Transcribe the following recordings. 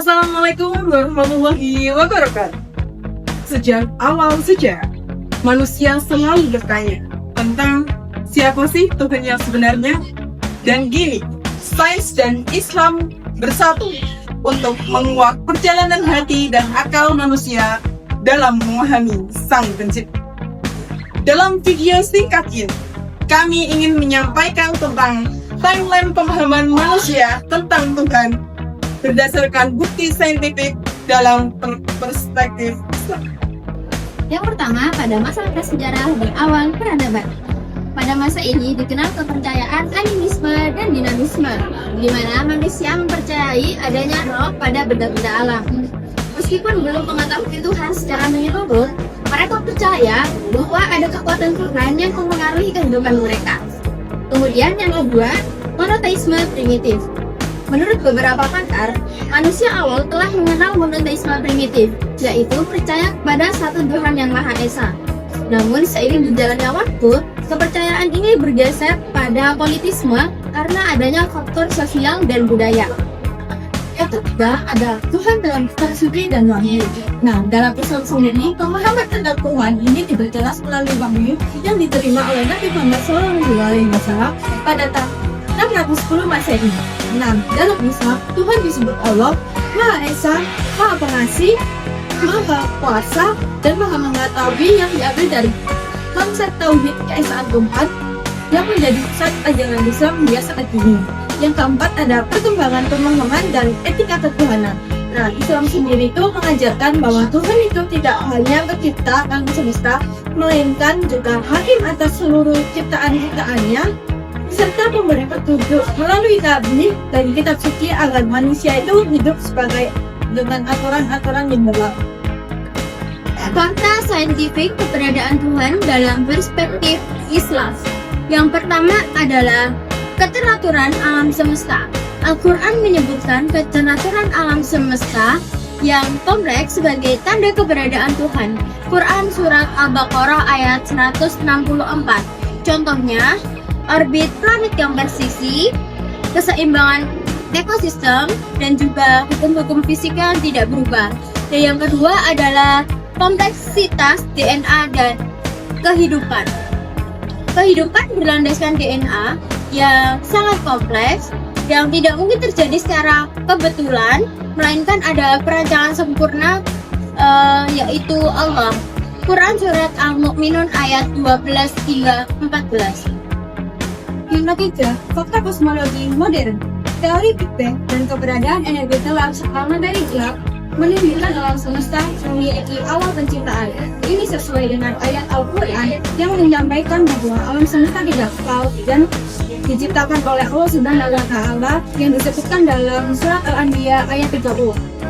Assalamualaikum warahmatullahi wabarakatuh. Sejak awal sejarah, manusia selalu bertanya tentang siapa sih Tuhan yang sebenarnya. Dan gini, sains dan Islam bersatu untuk menguak perjalanan hati dan akal manusia dalam memahami Sang Pencipta. Dalam video singkat ini, kami ingin menyampaikan tentang timeline pemahaman manusia tentang Tuhan berdasarkan bukti saintifik dalam perspektif Islam. Yang pertama, pada masa prasejarah berawal peradaban. Pada masa ini dikenal kepercayaan animisme dan dinamisme, di mana manusia mempercayai adanya roh pada benda-benda alam. Meskipun belum mengetahui Tuhan secara menyeluruh, mereka percaya bahwa ada kekuatan Tuhan yang mempengaruhi kehidupan mereka. Kemudian yang kedua, monoteisme primitif. Menurut beberapa pakar, manusia awal telah mengenal monoteisme primitif, yaitu percaya kepada satu Tuhan yang Maha Esa. Namun seiring berjalannya waktu, kepercayaan ini bergeser pada politisme karena adanya faktor sosial dan budaya. Yang ketiga ada Tuhan dalam kitab suci dan wahyu. Nah, dalam Islam sendiri, pemahaman tentang Tuhan ini diperjelas melalui wahyu yang diterima oleh Nabi Muhammad SAW pada tahun 610 Masehi. Nah, dalam Islam, Tuhan disebut Allah, Maha Esa, Maha Pengasih, Maha Kuasa, dan Maha Mengetahui yang diambil dari konsep tauhid keesaan Tuhan yang menjadi pusat ajaran Islam hingga saat ini. Yang keempat ada perkembangan pemahaman dan etika ketuhanan. Nah, Islam sendiri itu mengajarkan bahwa Tuhan itu tidak hanya pencipta alam semesta, melainkan juga hakim atas seluruh ciptaan-ciptaannya, serta pemberi petunjuk melalui nabi dan kitab suci agar manusia itu hidup sebagai dengan aturan-aturan yang berlaku. Fakta saintifik keberadaan Tuhan dalam perspektif Islam. Yang pertama adalah keteraturan alam semesta. Al-Quran menyebutkan keteraturan alam semesta yang kompleks sebagai tanda keberadaan Tuhan. Quran Surat Al-Baqarah ayat 164. Contohnya, orbit planet yang bersisi, keseimbangan ekosistem, dan juga hukum-hukum fisika yang tidak berubah. Dan yang kedua adalah kompleksitas DNA dan kehidupan. Kehidupan berlandaskan DNA yang sangat kompleks, yang tidak mungkin terjadi secara kebetulan, melainkan ada perancangan sempurna, yaitu Allah. Quran Surat Al-Mu'minun ayat 12 hingga 14. Yang ketiga, fakta kosmologi modern. Teori Big Bang dan keberadaan energi gelap serta materi gelap menunjukkan alam semesta memiliki awal penciptaan. Ini sesuai dengan ayat Al-Quran yang menyampaikan bahwa alam semesta tidak kekal dan diciptakan oleh Allah Subhanahu wa Ta'ala yang disebutkan dalam surat Al-Anbiya ayat 30.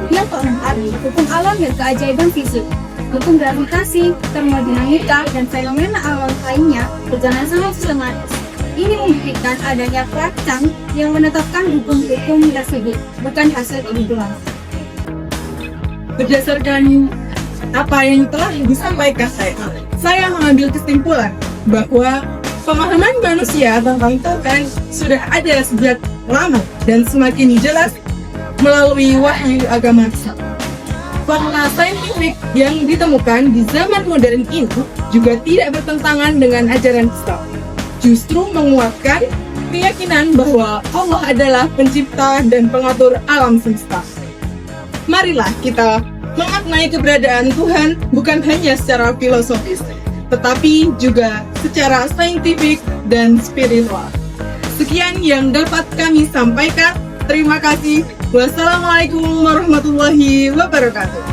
Yang keempat, hukum alam dan keajaiban fisik. Hukum gravitasi, termodinamika, dan fenomena alam lainnya berjalan sangat sistematis. Ini membuktikan adanya perancang yang menetapkan hukum-hukum tersebut, bukan hasil kebetulan. Berdasarkan apa yang telah disampaikan saya mengambil kesimpulan bahwa pemahaman manusia tentang Tuhan sudah ada sejak lama dan semakin jelas melalui wahyu agama Islam. Fakta saintifik yang ditemukan di zaman modern ini juga tidak bertentangan dengan ajaran Islam, justru menguatkan keyakinan bahwa Allah adalah pencipta dan pengatur alam semesta. Marilah kita memaknai keberadaan Tuhan bukan hanya secara filosofis, tetapi juga secara saintifik dan spiritual. Sekian yang dapat kami sampaikan. Terima kasih. Wassalamualaikum warahmatullahi wabarakatuh.